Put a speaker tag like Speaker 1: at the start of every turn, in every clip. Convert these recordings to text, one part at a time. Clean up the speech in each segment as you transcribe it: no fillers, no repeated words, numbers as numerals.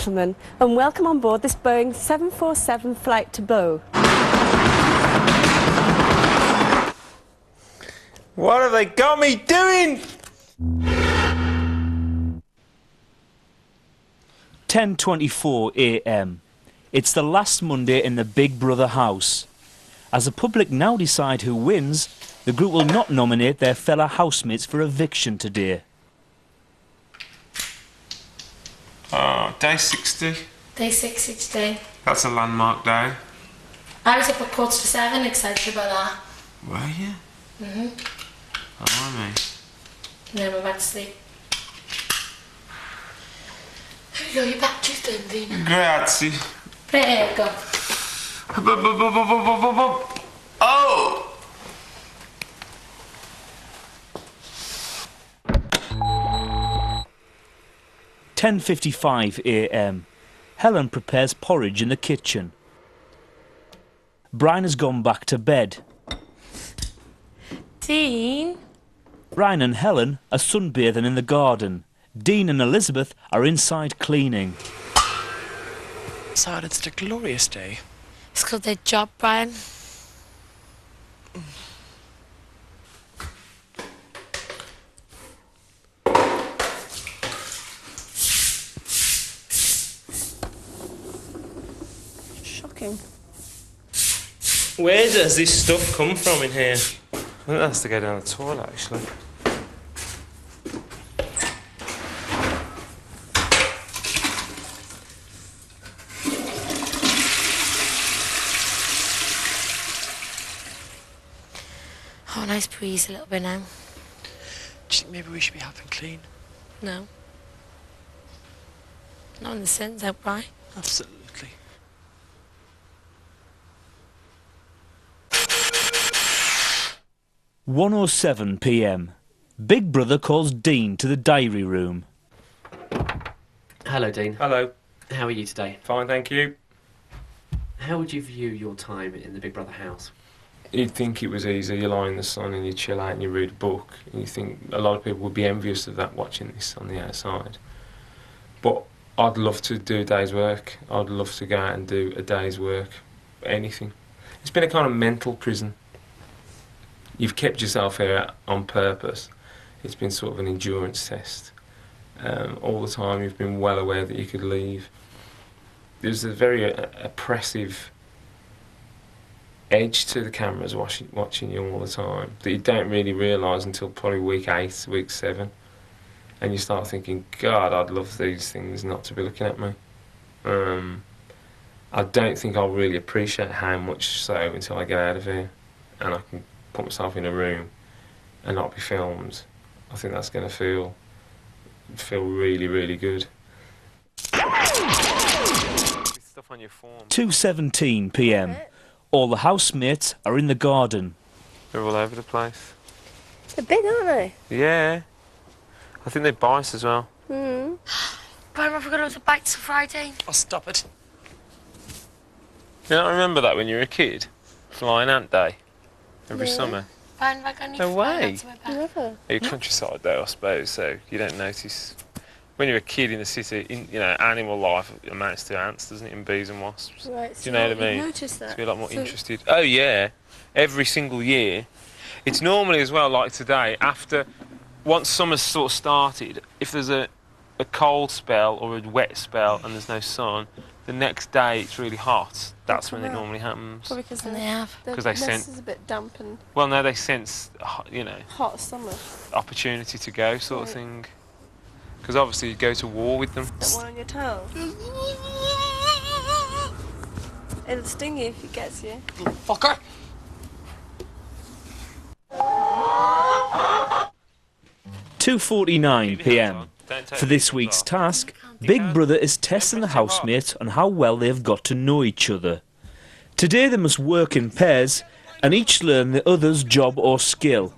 Speaker 1: Gentlemen, and welcome on board this Boeing 747 flight to Bow.
Speaker 2: What have they got me doing?
Speaker 3: 10:24 a.m. It's the last Monday in the Big Brother house. As the public now decide who wins, the group will not nominate their fellow housemates for eviction today.
Speaker 2: Oh, day 60.
Speaker 4: Day 60 today.
Speaker 2: That's a landmark day.
Speaker 4: I was up at 7:15, excited about that.
Speaker 2: Were you? Oh, mate.
Speaker 4: And then we're back to sleep. Here we go, you're back to Dundee.
Speaker 2: Grazie.
Speaker 4: Prego.
Speaker 2: Oh!
Speaker 3: 10:55 a.m. Helen prepares porridge in the kitchen. Brian has gone back to bed.
Speaker 4: Dean?
Speaker 3: Brian and Helen are sunbathing in the garden. Dean and Elizabeth are inside cleaning.
Speaker 5: Outside, it's a glorious day.
Speaker 4: It's called their job, Brian.
Speaker 1: Shocking.
Speaker 2: Where does this stuff come from in here? I think that has to go down the toilet, actually.
Speaker 4: Oh, nice breeze a little bit now.
Speaker 5: Do you think maybe we should be helping clean?
Speaker 4: No. Not when the sun's out, Brian.
Speaker 5: Absolutely.
Speaker 3: 1:07 p.m. Big Brother calls Dean to the diary room.
Speaker 6: Hello, Dean.
Speaker 2: Hello.
Speaker 6: How are you today?
Speaker 2: Fine, thank you.
Speaker 6: How would you view your time in the Big Brother house?
Speaker 2: You'd think it was easy. You lie in the sun and you chill out and you read a book. And you think a lot of people would be envious of that watching this on the outside. But I'd love to do a day's work. I'd love to go out and do a day's work. Anything. It's been a kind of mental prison. You've kept yourself here on purpose. It's been sort of an endurance test. All the time you've been well aware that you could leave. There's a very oppressive edge to the cameras watching you all the time that you don't really realise until probably week 8, week 7. And you start thinking, God, I'd love these things not to be looking at me. I don't think I'll really appreciate how much so until I get out of here and I can put myself in a room and not be filmed. I think that's going to feel really, really good. Stuff on your form.
Speaker 3: 2:17 p.m. All the housemates are in the garden.
Speaker 2: They're all over the place.
Speaker 1: They're big, aren't they?
Speaker 2: Yeah. I think they bite as well.
Speaker 4: Brian, have we got loads of bites for Friday?
Speaker 5: Oh, stop it.
Speaker 2: You don't remember that when you were a kid? Flying Ant Day. Every summer.
Speaker 4: Brian, have I got any
Speaker 2: No way.
Speaker 1: Never.
Speaker 2: You're countryside though, I suppose, so you don't notice. When you're a kid in the city, animal life amounts to ants, doesn't it, and bees and wasps?
Speaker 1: Right,
Speaker 2: Do you know what I mean?
Speaker 1: Noticed that.
Speaker 2: So you're a lot more interested. Oh yeah, every single year. It's normally as well, like today, once summer's sort of started, if there's a cold spell or a wet spell and there's no sun, the next day it's really hot. That's when it normally happens.
Speaker 1: Probably because
Speaker 4: And they have.
Speaker 1: the
Speaker 2: 'Cause they
Speaker 1: nest
Speaker 2: sense-
Speaker 1: is a bit damp and
Speaker 2: Well, no, they sense,
Speaker 1: hot summer.
Speaker 2: opportunity to go, sort of thing. Because obviously you go to war with them.
Speaker 1: That one on your toe. It'll sting you if it gets you.
Speaker 5: Fucker!
Speaker 3: 2:49 p.m. For this week's task, Big Brother is testing the housemates on how well they have got to know each other. Today they must work in pairs and each learn the other's job or skill.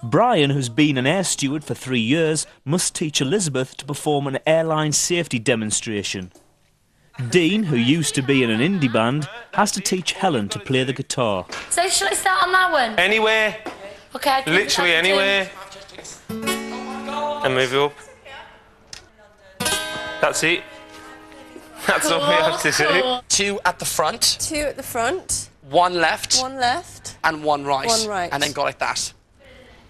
Speaker 3: Brian, who's been an air steward for 3 years, must teach Elizabeth to perform an airline safety demonstration. Dean, who used to be in an indie band, has to teach Helen to play the guitar.
Speaker 4: So shall I start on that one?
Speaker 2: Anywhere.
Speaker 4: Okay, I can
Speaker 2: Literally
Speaker 4: start
Speaker 2: anywhere. And move it up. That's it. That's all we have to do.
Speaker 5: 2 at the front,
Speaker 1: 2 at the front,
Speaker 5: 1 left,
Speaker 1: 1 left.
Speaker 5: and 1 right.
Speaker 1: 1 right.
Speaker 5: And then go like that.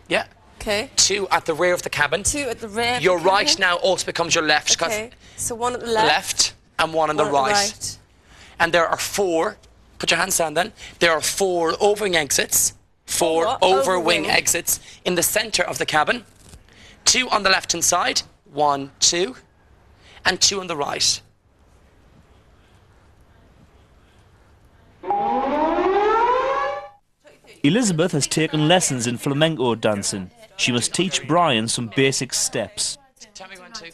Speaker 5: Yeah.
Speaker 1: Okay.
Speaker 5: 2 at the rear of the cabin.
Speaker 1: 2 at the rear.
Speaker 5: Your
Speaker 1: of the
Speaker 5: right
Speaker 1: cabin.
Speaker 5: now also becomes your left. 'Cause
Speaker 1: Okay. So 1 at the left.
Speaker 5: left and 1 on the
Speaker 1: 1 at
Speaker 5: right. And there are 4, put your hands down then, there are 4 overwing exits, 4
Speaker 1: what?
Speaker 5: overwing
Speaker 1: Overwing.
Speaker 5: exits in the centre of the cabin. 2 on the left hand side, 1, 2, and 2 on the right.
Speaker 3: Elizabeth has taken lessons in flamenco dancing. She must teach Brian some basic steps.
Speaker 5: Tell me when to.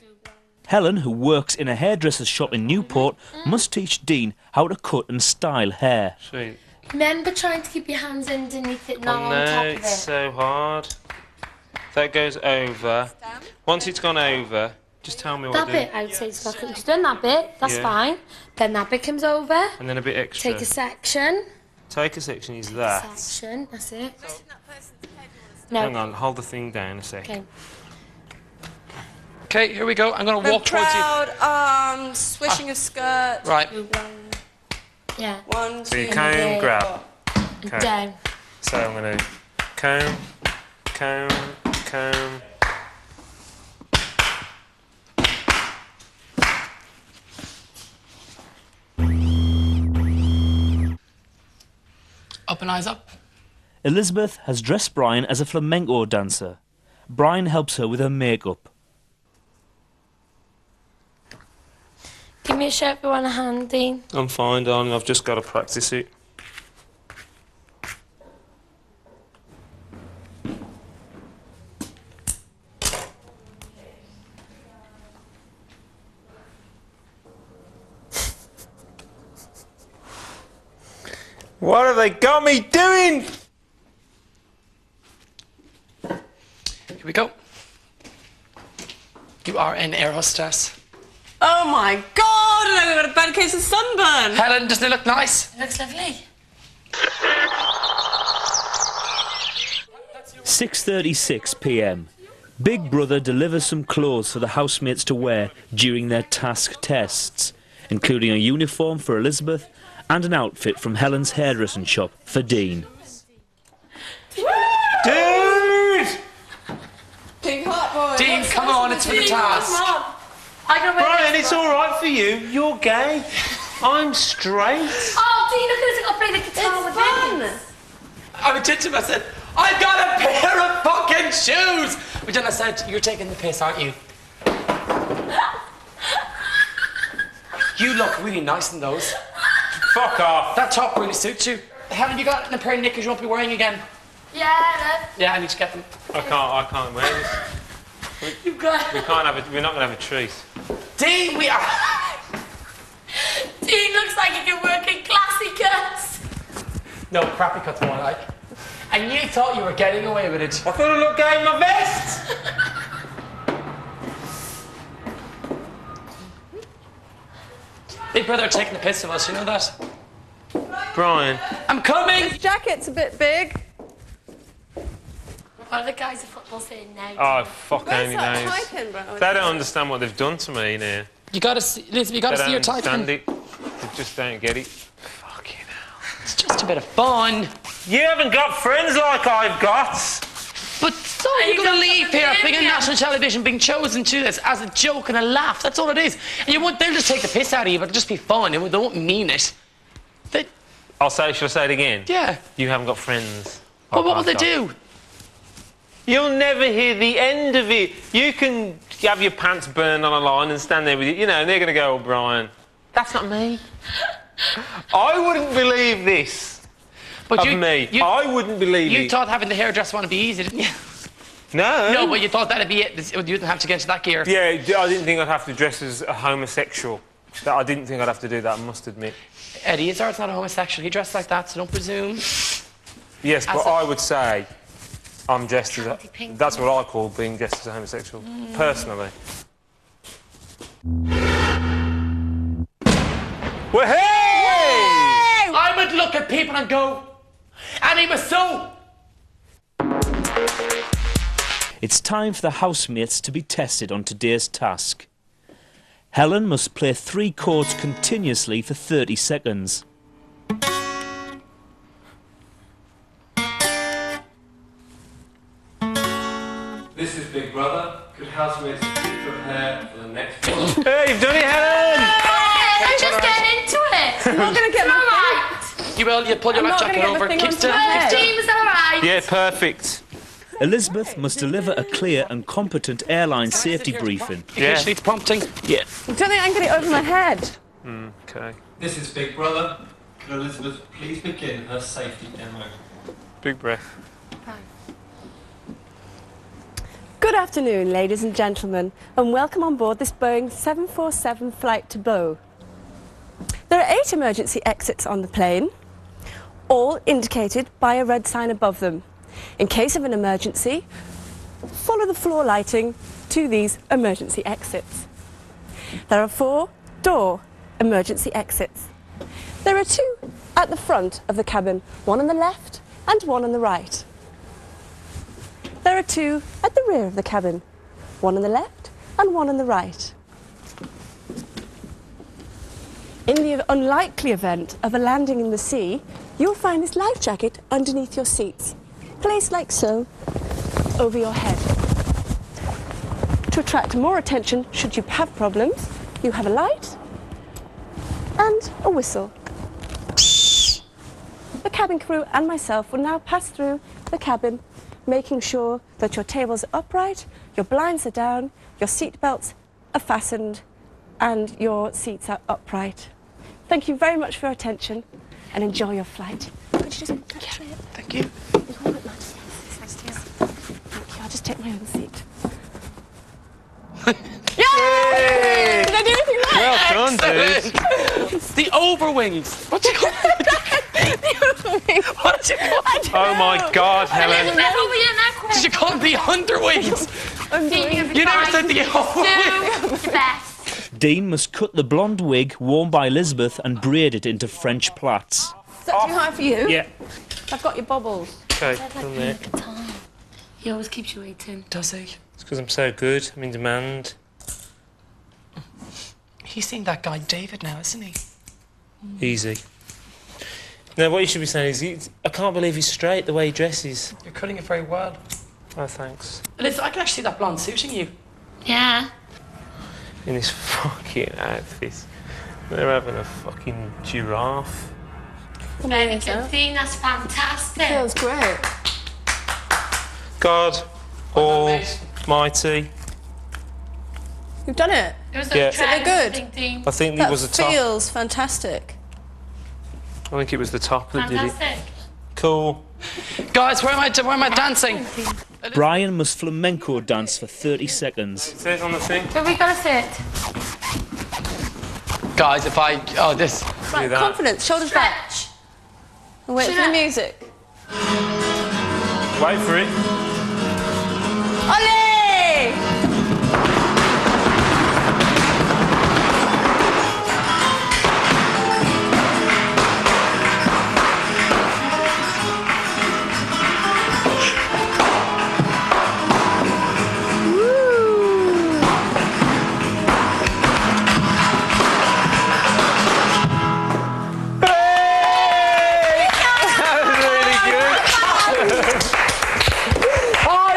Speaker 3: Helen, who works in a hairdresser's shop in Newport, must teach Dean how to cut and style hair.
Speaker 2: Sweet.
Speaker 4: Remember trying to keep your hands underneath it, not
Speaker 2: Oh
Speaker 4: on
Speaker 2: no,
Speaker 4: top of
Speaker 2: it's
Speaker 4: it.
Speaker 2: so hard. That goes over. Once it's gone over, just tell me what
Speaker 4: That
Speaker 2: to do.
Speaker 4: bit, I'd say, so you've done that bit, that's
Speaker 2: Yeah.
Speaker 4: fine. Then that bit comes over.
Speaker 2: And then a bit extra.
Speaker 4: Take a section.
Speaker 2: Take a section, is that.
Speaker 4: Section, that's it.
Speaker 2: Hang
Speaker 4: No.
Speaker 2: on, hold the thing down a sec.
Speaker 4: Okay.
Speaker 5: Okay, here we go. I'm going to
Speaker 1: Then
Speaker 5: walk towards you.
Speaker 1: proud arms, swishing of skirt.
Speaker 5: Right.
Speaker 4: Yeah.
Speaker 1: 1,
Speaker 2: So you
Speaker 1: 2,
Speaker 2: comb,
Speaker 4: Yeah.
Speaker 2: grab.
Speaker 4: And
Speaker 2: Okay.
Speaker 4: down.
Speaker 2: So I'm going to comb, comb, comb.
Speaker 5: Up and eyes up.
Speaker 3: Elizabeth has dressed Brian as a flamenco dancer. Brian helps her with her makeup.
Speaker 4: Give me a shirt if you want a hand, Dean.
Speaker 2: I'm fine, darling. I've just got to practice it. What have they got me doing?
Speaker 5: Here we go. You are an air hostess.
Speaker 1: Oh my God! And I've got a bad case of sunburn.
Speaker 5: Helen, doesn't it look nice?
Speaker 4: It looks lovely.
Speaker 3: 6:36 p.m. Big Brother delivers some clothes for the housemates to wear during their task tests, including a uniform for Elizabeth and an outfit from Helen's hairdressing shop for Dean.
Speaker 2: Dude!
Speaker 1: Big hot boy.
Speaker 5: Dean, come on, it's for the task.
Speaker 4: I can
Speaker 2: Brian, it's all right for you. You're gay. I'm straight.
Speaker 4: Oh, Dean, look at us. I'll play the guitar with
Speaker 1: It's fun.
Speaker 5: I went into him, I said, I've got a pair of fucking shoes! But then I said, you're taking the piss, aren't you? You look really nice in those.
Speaker 2: Fuck off.
Speaker 5: That top really suits you. Haven't you got a pair of knickers you won't be wearing again?
Speaker 4: Yeah,
Speaker 5: Yeah, I need to get them.
Speaker 2: I can't wear this.
Speaker 4: you got
Speaker 2: We're not going to have a treat.
Speaker 5: Dean, we are...
Speaker 4: Dean looks like he can work in classy cuts.
Speaker 5: No, crappy cuts more like. And you thought you were getting away with it.
Speaker 2: I thought I looked gay in my vest.
Speaker 5: Big Brother are taking the piss of us, you know that?
Speaker 2: Brian.
Speaker 5: I'm coming!
Speaker 1: This jacket's a bit big.
Speaker 4: What are the guys at football saying now?
Speaker 2: Oh, fuck
Speaker 1: Where's
Speaker 2: only
Speaker 1: that
Speaker 2: knows.
Speaker 1: typing, bro?
Speaker 2: They don't understand what they've done to me now.
Speaker 5: You gotta see, Elizabeth, you
Speaker 2: They
Speaker 5: gotta see your
Speaker 2: don't understand
Speaker 5: typing.
Speaker 2: it. They just don't get it. Fucking hell.
Speaker 5: It's just a bit of fun.
Speaker 2: You haven't got friends like I've got.
Speaker 5: But so you're
Speaker 4: you
Speaker 5: gonna
Speaker 4: got
Speaker 5: leave
Speaker 4: something
Speaker 5: here,
Speaker 4: in
Speaker 5: being on
Speaker 4: you.
Speaker 5: national television, being chosen to this as a joke and a laugh. That's all it is. And you won't, they'll just take the piss out of you, but it'll just be fun. They won't mean it. They,
Speaker 2: Shall I say it again?
Speaker 5: yeah.
Speaker 2: You haven't got friends.
Speaker 5: But what will they
Speaker 2: I've got.
Speaker 5: do?
Speaker 2: You'll never hear the end of it. You can have your pants burned on a line and stand there with you know, and they're going to go, oh, Brian, that's not me. I wouldn't believe this
Speaker 5: But
Speaker 2: of me. I wouldn't believe
Speaker 5: You
Speaker 2: it.
Speaker 5: thought having the hairdresser want to be easy, didn't you?
Speaker 2: No.
Speaker 5: No, but you thought that'd be it. You didn't have to get into that gear.
Speaker 2: Yeah, I didn't think I'd have to dress as a homosexual. I didn't think I'd have to do that, I must admit.
Speaker 5: Eddie Izzard's not a homosexual. He dressed like that, so don't presume.
Speaker 2: Yes, but I would say I'm dressed as a...
Speaker 4: Candy pink.
Speaker 2: That's what I call being dressed as a homosexual, personally. Well, hey!
Speaker 5: I would look at people and go, and he was so...
Speaker 3: It's time for the housemates to be tested on today's task. Helen must play 3 chords continuously for 30 seconds.
Speaker 2: This is Big Brother. Could housemates please prepare for the next one? Hey, you've done it, Helen!
Speaker 4: I'm just getting into it.
Speaker 1: I'm not going to get
Speaker 4: All
Speaker 1: my
Speaker 4: right.
Speaker 5: You will, you pull your
Speaker 1: I'm
Speaker 5: lap
Speaker 1: not
Speaker 5: jacket
Speaker 1: gonna get
Speaker 5: over.
Speaker 1: the thing
Speaker 5: Keep
Speaker 1: onto
Speaker 5: still.
Speaker 1: my head.
Speaker 4: James, all right.
Speaker 2: Yeah, perfect.
Speaker 3: Elizabeth must deliver a clear and competent airline safety briefing.
Speaker 5: In case she needs prompting.
Speaker 3: Yeah.
Speaker 1: I don't think I can get it over my head.
Speaker 2: Okay.
Speaker 7: This is Big Brother. Could Elizabeth please begin her safety demo?
Speaker 2: Big breath.
Speaker 1: Good afternoon, ladies and gentlemen, and welcome on board this Boeing 747 flight to Bow. There are 8 emergency exits on the plane, all indicated by a red sign above them. In case of an emergency, follow the floor lighting to these emergency exits. There are 4 door emergency exits. There are 2 at the front of the cabin, one on the left and one on the right. There are 2 at the rear of the cabin, one on the left and one on the right. In the unlikely event of a landing in the sea, you'll find this life jacket underneath your seats, placed like so, over your head. To attract more attention should you have problems, you have a light and a whistle. The cabin crew and myself will now pass through the cabin, making sure that your tables are upright, your blinds are down, your seat belts are fastened, and your seats are upright. Thank you very much for your attention and enjoy your flight. Could you just catch it?
Speaker 5: Thank you.
Speaker 1: Thank you. I'll just take my own seat. Yay! Did I do anything right?
Speaker 2: Well done, dude.
Speaker 5: The overwings. What do you call it? What do you call it?
Speaker 2: Oh my God, Helen.
Speaker 4: Elizabeth, over your neck.
Speaker 5: Did you call them the underwings? You never said the overwings.
Speaker 4: Do your best.
Speaker 3: Dean must cut the blonde wig worn by Elizabeth and braid it into French plaits.
Speaker 1: Is that too high for you?
Speaker 2: Yeah.
Speaker 1: I've got your bobbles.
Speaker 2: Okay, done there.
Speaker 4: He always keeps you waiting.
Speaker 5: Does he?
Speaker 2: It's because I'm so good. I'm in demand.
Speaker 5: He's seeing that guy David now, isn't he?
Speaker 2: Easy. No, what you should be saying is, I can't believe he's straight the way he dresses.
Speaker 5: You're cutting it very well.
Speaker 2: Oh, thanks.
Speaker 5: Listen, I can actually see that blonde suiting you.
Speaker 4: Yeah.
Speaker 2: In this fucking outfit. They're having a fucking giraffe.
Speaker 4: Very good thing. That's fantastic.
Speaker 1: Feels great.
Speaker 2: God almighty.
Speaker 1: You've done it.
Speaker 4: It was
Speaker 2: Yeah.
Speaker 4: a trend.
Speaker 1: good?
Speaker 4: Thing.
Speaker 2: I think it
Speaker 1: That
Speaker 2: was the top.
Speaker 1: feels fantastic.
Speaker 2: I think it was the top that did it.
Speaker 4: Fantastic.
Speaker 2: Cool.
Speaker 5: Guys, where am I dancing?
Speaker 3: Brian must flamenco dance for 30 seconds.
Speaker 2: It says on the thing.
Speaker 4: Where we gonna sit?
Speaker 5: Guys, if I... Oh, this...
Speaker 1: Right,
Speaker 2: that.
Speaker 1: confidence, shoulders back.
Speaker 4: Stretch.
Speaker 1: And wait for the music.
Speaker 2: Wait for it.
Speaker 1: Olé!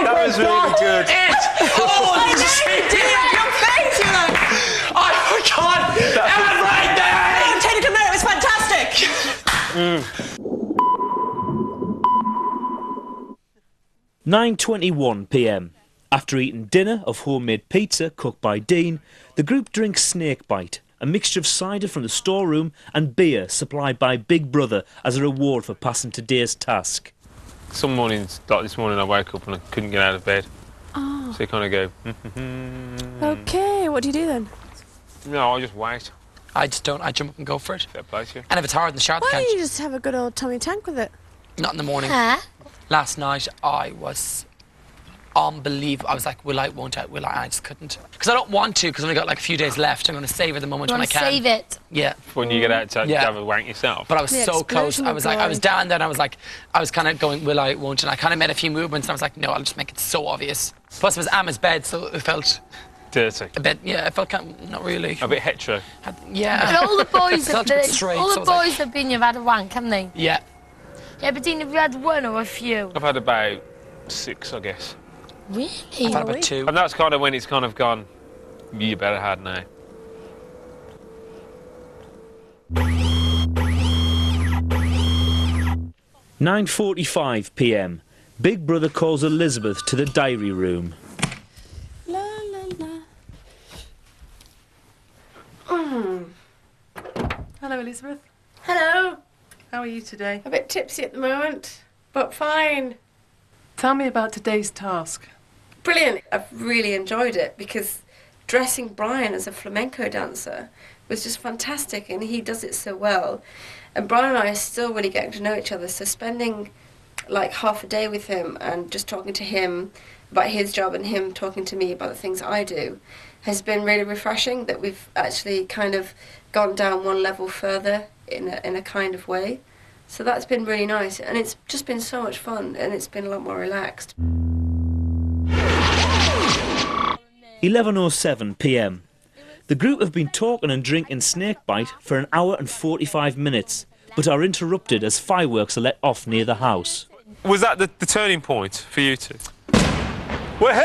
Speaker 2: That was really good.
Speaker 5: I forgot everything!
Speaker 1: Take a minute, it was fantastic!
Speaker 3: 9:21 p.m. After eating dinner of homemade pizza cooked by Dean, the group drinks Snakebite, a mixture of cider from the storeroom and beer supplied by Big Brother as a reward for passing today's task.
Speaker 2: Some mornings, like this morning, I woke up and I couldn't get out of bed.
Speaker 1: Oh.
Speaker 2: So you kind of go,
Speaker 1: Okay, what do you do then?
Speaker 2: no, I just wait.
Speaker 5: I just don't. I jump up and go for it.
Speaker 2: Fair play to you.
Speaker 5: And if it's hard in the shower,
Speaker 1: Why
Speaker 5: I
Speaker 1: don't
Speaker 5: can't.
Speaker 1: you just have a good old tummy tank with it?
Speaker 5: Not in the morning.
Speaker 4: Huh?
Speaker 5: Last night, I was unbelievable. I was like, will I, won't I, will I? And I just couldn't. Because I don't want to, because I've only got like a few days left. I'm going to savour the moment
Speaker 4: You
Speaker 5: when I
Speaker 4: want to
Speaker 5: can.
Speaker 4: save it?
Speaker 5: Yeah.
Speaker 2: When you get out to
Speaker 5: Yeah.
Speaker 2: have a wank yourself.
Speaker 5: But I was
Speaker 1: The
Speaker 5: so close.
Speaker 1: explosion
Speaker 5: I
Speaker 1: of
Speaker 5: was like, I was
Speaker 1: glory.
Speaker 5: down there and I was like, I was kind of going, will I, won't I? And I kind of made a few movements and I was like, no, I'll just make it so obvious. Plus it was Emma's bed, so it felt
Speaker 8: Dirty.
Speaker 5: A bit, yeah, I felt kind of, not really.
Speaker 8: A bit hetero.
Speaker 5: Yeah.
Speaker 4: And all the boys
Speaker 5: Felt
Speaker 4: have
Speaker 5: a bit
Speaker 4: been,
Speaker 5: straight,
Speaker 4: all
Speaker 5: so
Speaker 4: the
Speaker 5: I was like-
Speaker 4: boys have been, you've had a wank, haven't they?
Speaker 5: Yeah.
Speaker 4: Yeah, but Dean, have you had one or a few?
Speaker 8: I've had about 6, I guess.
Speaker 4: Really?
Speaker 5: I've had about 2.
Speaker 8: And that's kind of when it's kind of gone, you better had now.
Speaker 3: "9:45 p.m. Big Brother calls Elizabeth to the diary room.
Speaker 1: La la la. Hello, Elizabeth.
Speaker 9: Hello.
Speaker 1: How are you today?
Speaker 9: A bit tipsy at the moment, but fine.
Speaker 1: Tell me about today's task.
Speaker 9: Brilliant. I've really enjoyed it because dressing Brian as a flamenco dancer was just fantastic, and he does it so well. And Brian and I are still really getting to know each other, so spending like half a day with him and just talking to him about his job and him talking to me about the things I do has been really refreshing, that we've actually kind of gone down one level further in a kind of way. So that's been really nice, and it's just been so much fun, and it's been a lot more relaxed.
Speaker 3: 11:07 p.m. The group have been talking and drinking Snakebite for an hour and 45 minutes, but are interrupted as fireworks are let off near the house.
Speaker 8: Was that the turning point for you two? Well, hey!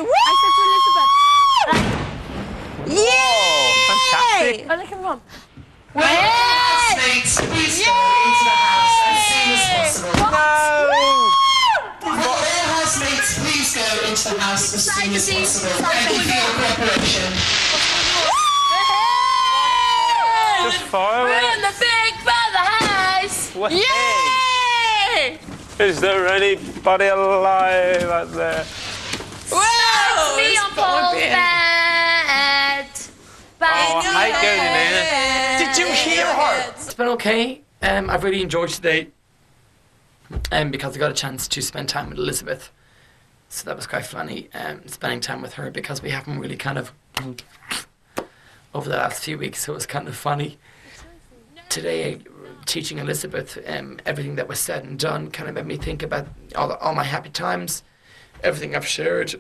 Speaker 4: I said to Elizabeth.
Speaker 8: Whoa, fantastic.
Speaker 4: Oh, look at Mum.
Speaker 10: Housemates, please go into the house as soon as possible. All housemates, please go into the house as soon as possible. Thank you for your cooperation.
Speaker 8: Just fireworks.
Speaker 4: We're in the Big Brother house.
Speaker 8: Well,
Speaker 4: Yay!
Speaker 8: Is there anybody alive out there?
Speaker 4: Whoa! Me on Paul's bed.
Speaker 8: Oh, I hate going in there.
Speaker 5: Did you hear her? It's been okay. I've really enjoyed today because I got a chance to spend time with Elizabeth. So that was quite funny, spending time with her, because we haven't really kind of over the last few weeks, so it was kind of funny. Today, teaching Elizabeth everything that was said and done kind of made me think about all my happy times, everything I've shared.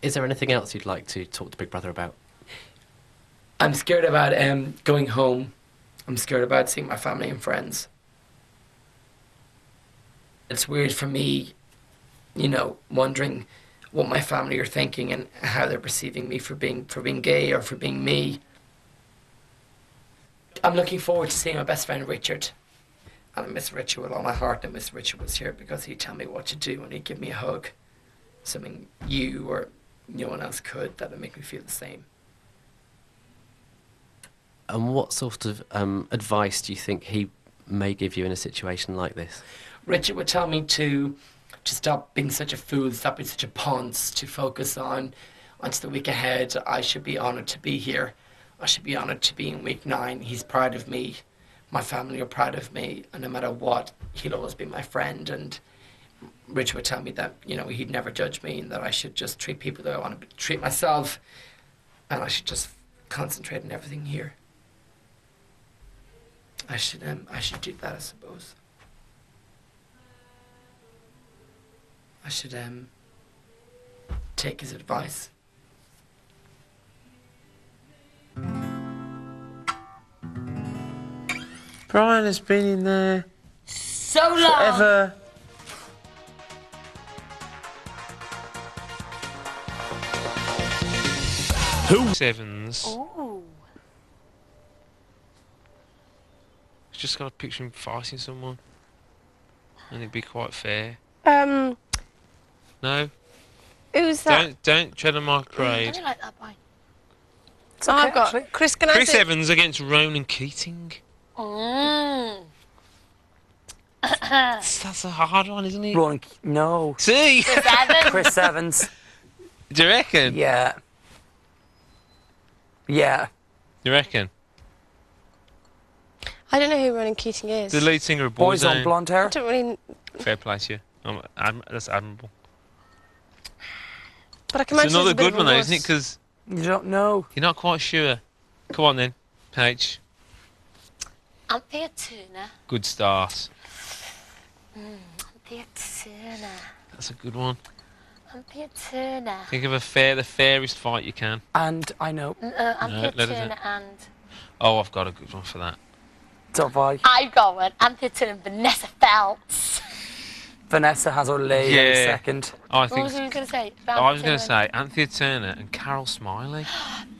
Speaker 6: Is there anything else you'd like to talk to Big Brother about?
Speaker 5: I'm scared about going home. I'm scared about seeing my family and friends. It's weird for me, you know, wondering what my family are thinking and how they're perceiving me for being gay or for being me. I'm looking forward to seeing my best friend Richard. And I miss Richard with all my heart. I miss Richard was here because he'd tell me what to do and he'd give me a hug. Something you or no one else could, that would make me feel the same.
Speaker 6: And what sort of advice do you think he may give you in a situation like this?
Speaker 5: Richard would tell me to stop being such a fool, stop being such a ponce, to focus on the week ahead. I should be honoured to be here. I should be honoured to be in week 9. He's proud of me. My family are proud of me. And no matter what, he'll always be my friend. And Richard would tell me that, you know, he'd never judge me and that I should just treat people that I want to treat myself. And I should just concentrate on everything here. I should do that, I suppose. I should take his advice.
Speaker 2: Brian has been in there
Speaker 4: So long.
Speaker 2: forever.
Speaker 8: Who? Sevens.
Speaker 4: Oh.
Speaker 8: Just got to picture him fighting someone. And it'd be quite fair. No?
Speaker 9: Who's that?
Speaker 8: Don't tread on my
Speaker 4: I
Speaker 8: parade.
Speaker 4: don't like that boy.
Speaker 9: So I've got Chris. Can I
Speaker 8: Chris
Speaker 9: say?
Speaker 8: Evans against Ronan Keating.
Speaker 4: Mm.
Speaker 8: That's a hard one, isn't it?
Speaker 5: Ron, no.
Speaker 8: See?
Speaker 4: Chris Evans.
Speaker 5: Chris Evans.
Speaker 8: Do you reckon?
Speaker 5: Yeah. Yeah.
Speaker 8: You reckon?
Speaker 9: I don't know who Ronan Keating is.
Speaker 8: The lead singer of
Speaker 5: Boys on
Speaker 8: Boyzone.
Speaker 5: blonde
Speaker 9: I
Speaker 5: hair.
Speaker 9: don't really.
Speaker 8: Fair play to you. That's admirable.
Speaker 9: But I can
Speaker 8: It's
Speaker 9: imagine
Speaker 8: another
Speaker 9: there's a bit
Speaker 8: good
Speaker 9: of
Speaker 8: one though, isn't it?
Speaker 9: remorse.
Speaker 8: Because
Speaker 5: You don't know.
Speaker 8: you're not quite sure. Come on then, Paige.
Speaker 4: Anthea Turner.
Speaker 8: Good start.
Speaker 4: Anthea Anthea Turner.
Speaker 8: That's a good one.
Speaker 4: Anthea Turner.
Speaker 8: Think of the fairest fight you can.
Speaker 5: And I know.
Speaker 4: Anthea
Speaker 8: let us
Speaker 4: Turner
Speaker 8: in.
Speaker 4: and...
Speaker 8: Oh, I've got a good one for that.
Speaker 5: So have I.
Speaker 4: I've got one. Anthea Turner and Vanessa Feltz.
Speaker 5: Vanessa has her lay in a second.
Speaker 8: I
Speaker 4: What
Speaker 8: think.
Speaker 4: was you going to say?
Speaker 8: I was going to say Anthea Turner and Carol Smiley.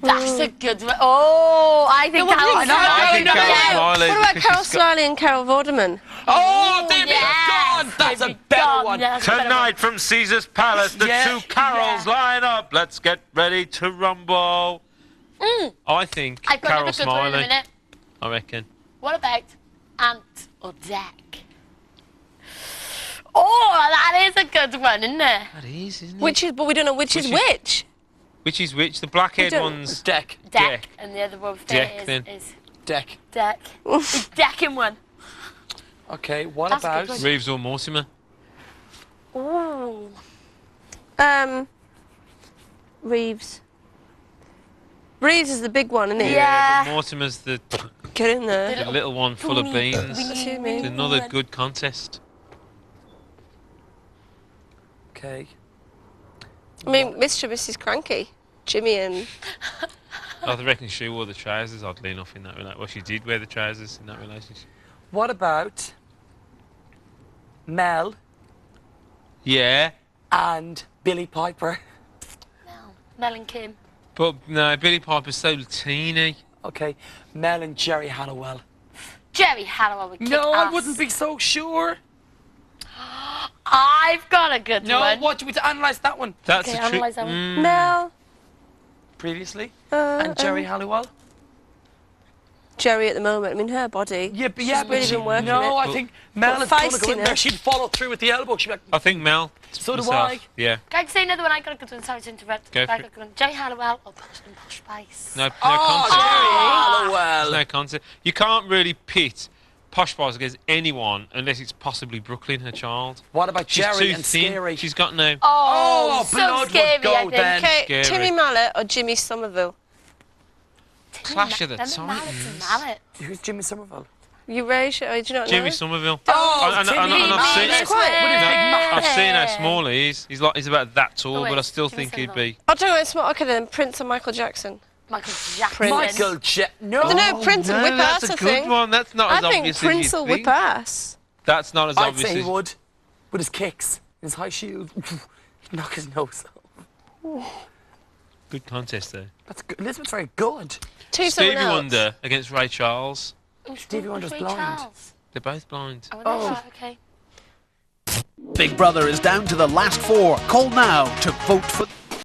Speaker 4: That's a good one. Oh, I think Carol
Speaker 8: I think Carol Smiley.
Speaker 9: What about
Speaker 8: because
Speaker 9: Carol
Speaker 8: she's got-
Speaker 9: Smiley and Carol Vorderman?
Speaker 5: Oh, there
Speaker 4: yes,
Speaker 5: God, that's a
Speaker 4: they'd be
Speaker 5: better
Speaker 4: gone.
Speaker 5: one.
Speaker 4: That's a better
Speaker 2: Tonight from Caesar's Palace, the
Speaker 5: Yeah.
Speaker 2: two Carols line up. Let's get ready to rumble.
Speaker 8: I think
Speaker 4: I've got
Speaker 8: Carol
Speaker 4: another good one in a
Speaker 8: Smiley.
Speaker 4: minute.
Speaker 8: I reckon.
Speaker 4: What about Ant or Deck? Oh, that is a good one, isn't it?
Speaker 8: That is, isn't it?
Speaker 9: Which is, but we don't know which is
Speaker 8: Which
Speaker 9: which.
Speaker 8: Which is which? The black-haired
Speaker 9: don't-
Speaker 8: one's
Speaker 5: Deck.
Speaker 4: Deck. And the other one
Speaker 8: Deck, then.
Speaker 4: is
Speaker 5: Deck.
Speaker 4: Deck. It's Deck in one.
Speaker 5: Okay, what
Speaker 4: That's a good
Speaker 5: about...
Speaker 4: one.
Speaker 8: Reeves or Mortimer.
Speaker 4: Ooh.
Speaker 9: Reeves. Reeves is the big one, isn't he?
Speaker 4: Yeah.
Speaker 8: But Mortimer's the
Speaker 9: Get in there.
Speaker 8: little one full of beans.
Speaker 9: That's who
Speaker 8: It's
Speaker 9: me.
Speaker 8: another good contest.
Speaker 5: Okay.
Speaker 9: I mean, Mr. and Mrs. Cranky. Jimmy and...
Speaker 8: I reckon she wore the trousers, oddly enough, in that relationship. Well, she did wear the trousers in that relationship.
Speaker 5: What about Mel
Speaker 8: Yeah,
Speaker 5: and Billy Piper?
Speaker 4: Mel and Kim.
Speaker 8: but no, Billy Piper's so teeny.
Speaker 5: Okay, Mel and Jerry Halliwell.
Speaker 4: Jerry Halliwell would kick
Speaker 5: No, I
Speaker 4: ass.
Speaker 5: wouldn't be so sure.
Speaker 4: I've got a good
Speaker 5: No,
Speaker 4: one.
Speaker 5: what do we analyse that one?
Speaker 8: That's
Speaker 4: Okay,
Speaker 8: a trick.
Speaker 4: analyse that one.
Speaker 9: Mel.
Speaker 5: Previously, and Jerry Halliwell.
Speaker 9: Jerry at the moment. I mean, her body.
Speaker 5: Yeah, but yeah,
Speaker 9: She's really
Speaker 5: but
Speaker 9: been working
Speaker 5: no,
Speaker 9: it.
Speaker 5: I think Mel
Speaker 9: But
Speaker 5: is going to go in
Speaker 9: feistiness.
Speaker 5: there. She'd follow through with the elbow. She'd be like,
Speaker 8: I think Mel.
Speaker 5: So do
Speaker 8: herself.
Speaker 5: I.
Speaker 8: Yeah.
Speaker 4: Can I say another one? I got a good one. Sorry to interrupt.
Speaker 8: Go
Speaker 4: I
Speaker 8: for
Speaker 4: got
Speaker 8: it.
Speaker 4: a good one. Jerry Halliwell or Posh Spice.
Speaker 8: No, no
Speaker 5: oh,
Speaker 8: contest.
Speaker 5: Jerry Halliwell.
Speaker 8: There's no contest. You can't really pit Posh Spice against anyone unless it's possibly Brooklyn, her child.
Speaker 5: What about
Speaker 8: She's
Speaker 5: Jerry
Speaker 8: too
Speaker 5: and
Speaker 8: thin.
Speaker 5: Scary?
Speaker 8: She's got no.
Speaker 4: Oh,
Speaker 5: Oh,
Speaker 4: so
Speaker 5: blood would
Speaker 4: scary,
Speaker 5: go
Speaker 4: I think.
Speaker 5: then.
Speaker 9: Okay,
Speaker 8: Scary.
Speaker 9: Timmy Mallet or Jimmy Somerville?
Speaker 8: Clash of the
Speaker 4: Them Mallets and
Speaker 8: Titans.
Speaker 4: Mallet.
Speaker 5: Who's Jimmy Somerville?
Speaker 9: Eurasia? Oh, do you not
Speaker 8: Jimmy
Speaker 9: know?
Speaker 8: Somerville.
Speaker 5: Oh,
Speaker 8: And
Speaker 5: Timmy
Speaker 8: I've seen.
Speaker 5: Mallet.
Speaker 9: He's quite-
Speaker 5: With his big mouth.
Speaker 8: I've seen how small he is. He's about that tall,
Speaker 4: Oh, wait,
Speaker 8: but I still
Speaker 4: Jimmy
Speaker 8: think he'd
Speaker 4: Somerville.
Speaker 8: be.
Speaker 9: I'll tell you what, smart. Okay, then Prince or Michael Jackson?
Speaker 4: Michael Jackson.
Speaker 9: Prince.
Speaker 5: Michael No.
Speaker 9: I don't know, Prince will whip
Speaker 8: that's
Speaker 9: ass,
Speaker 8: a
Speaker 9: I
Speaker 8: good
Speaker 9: think.
Speaker 8: one. That's not as
Speaker 9: I think
Speaker 8: obvious
Speaker 9: Prince
Speaker 8: as you
Speaker 9: will
Speaker 8: think.
Speaker 9: whip ass.
Speaker 8: That's not as
Speaker 5: I'd
Speaker 8: obvious
Speaker 5: say he
Speaker 8: as
Speaker 5: would. With his kicks, his high shoes. He'd knock his nose off.
Speaker 8: Good contest there.
Speaker 5: That's good. Elizabeth's very good.
Speaker 9: To
Speaker 8: Stevie
Speaker 9: someone else.
Speaker 8: Wonder against Ray Charles.
Speaker 5: Stevie Wonder's
Speaker 4: Ray
Speaker 5: blind.
Speaker 4: Charles.
Speaker 8: They're both blind.
Speaker 4: Oh, right, okay.
Speaker 11: Big Brother is down to the last four. Call now to vote for...